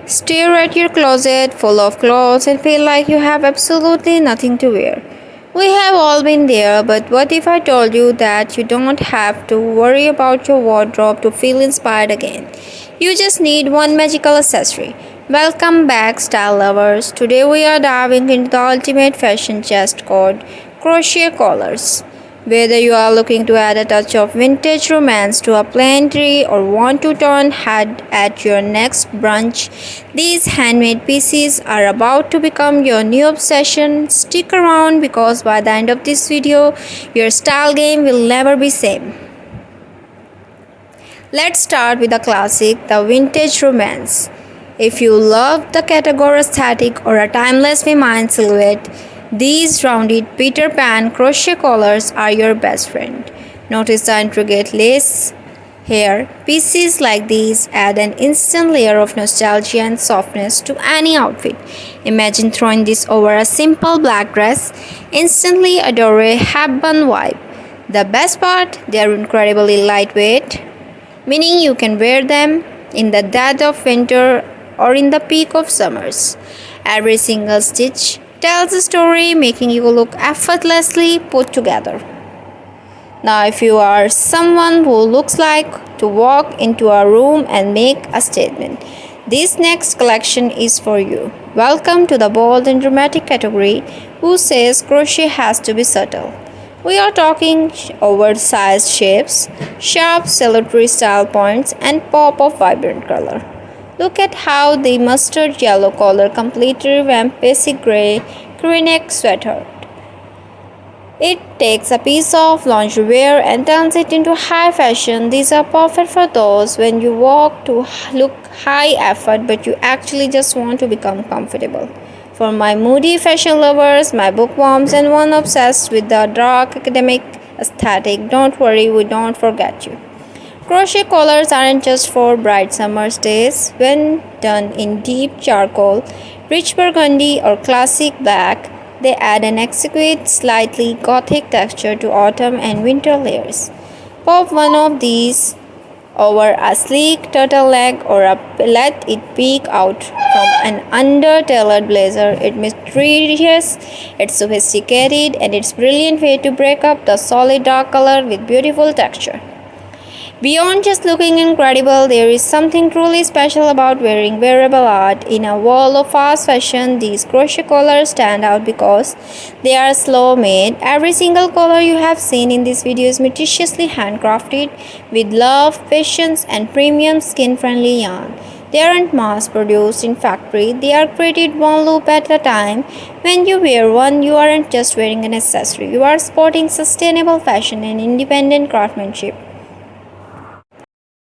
Stare at your closet full of clothes and feel like you have absolutely nothing to wear. We have all been there, but what if I told you that you don't have to worry about your wardrobe to feel inspired again? You just need one magical accessory. Welcome back, style lovers. Today we are diving into the ultimate fashion chest called crochet collars. Whether you are looking to add a touch of vintage romance to a plain tree or want to turn head at your next brunch, these handmade pieces are about to become your new obsession. Stick around because by the end of this video, your style game will never be same. Let's start with the classic, the vintage romance. If you love the category aesthetic or a timeless feminine silhouette, these rounded Peter Pan crochet collars are your best friend. Notice the intricate lace here. Pieces like these add an instant layer of nostalgia and softness to any outfit. Imagine throwing this over a simple black dress, instantly adore a Hepburn vibe. The best part, they are incredibly lightweight, meaning you can wear them in the dead of winter or in the peak of summers. Every single stitch tells a story, making you look effortlessly put together. Now, if you are someone who looks like to walk into a room and make a statement, this next collection is for you. Welcome to the bold and dramatic category who says crochet has to be subtle. We are talking oversized shapes, sharp celebrity style points, and pop of vibrant color. Look at how the mustard yellow collar completely revamped basic gray crew-neck sweater. It takes a piece of lingerie and turns it into high fashion. These are perfect for those when you walk to look high effort but you actually just want to become comfortable. For my moody fashion lovers, my bookworms, and one obsessed with the dark academic aesthetic, don't worry, we don't forget you. Crochet collars aren't just for bright summer days. When done in deep charcoal, rich burgundy, or classic black, they add an exquisite, slightly gothic texture to autumn and winter layers. Pop one of these over a sleek turtleneck or let it peek out from an under-tailored blazer. It's mysterious, it's sophisticated, and it's a brilliant way to break up the solid dark color with beautiful texture. Beyond just looking incredible, there is something truly special about wearing wearable art. In a world of fast fashion, these crochet collars stand out because they are slow made. Every single collar you have seen in this video is meticulously handcrafted with love, patience, and premium skin-friendly yarn. They aren't mass-produced in factory, they are created one loop at a time. When you wear one, you aren't just wearing an accessory, you are sporting sustainable fashion and independent craftsmanship.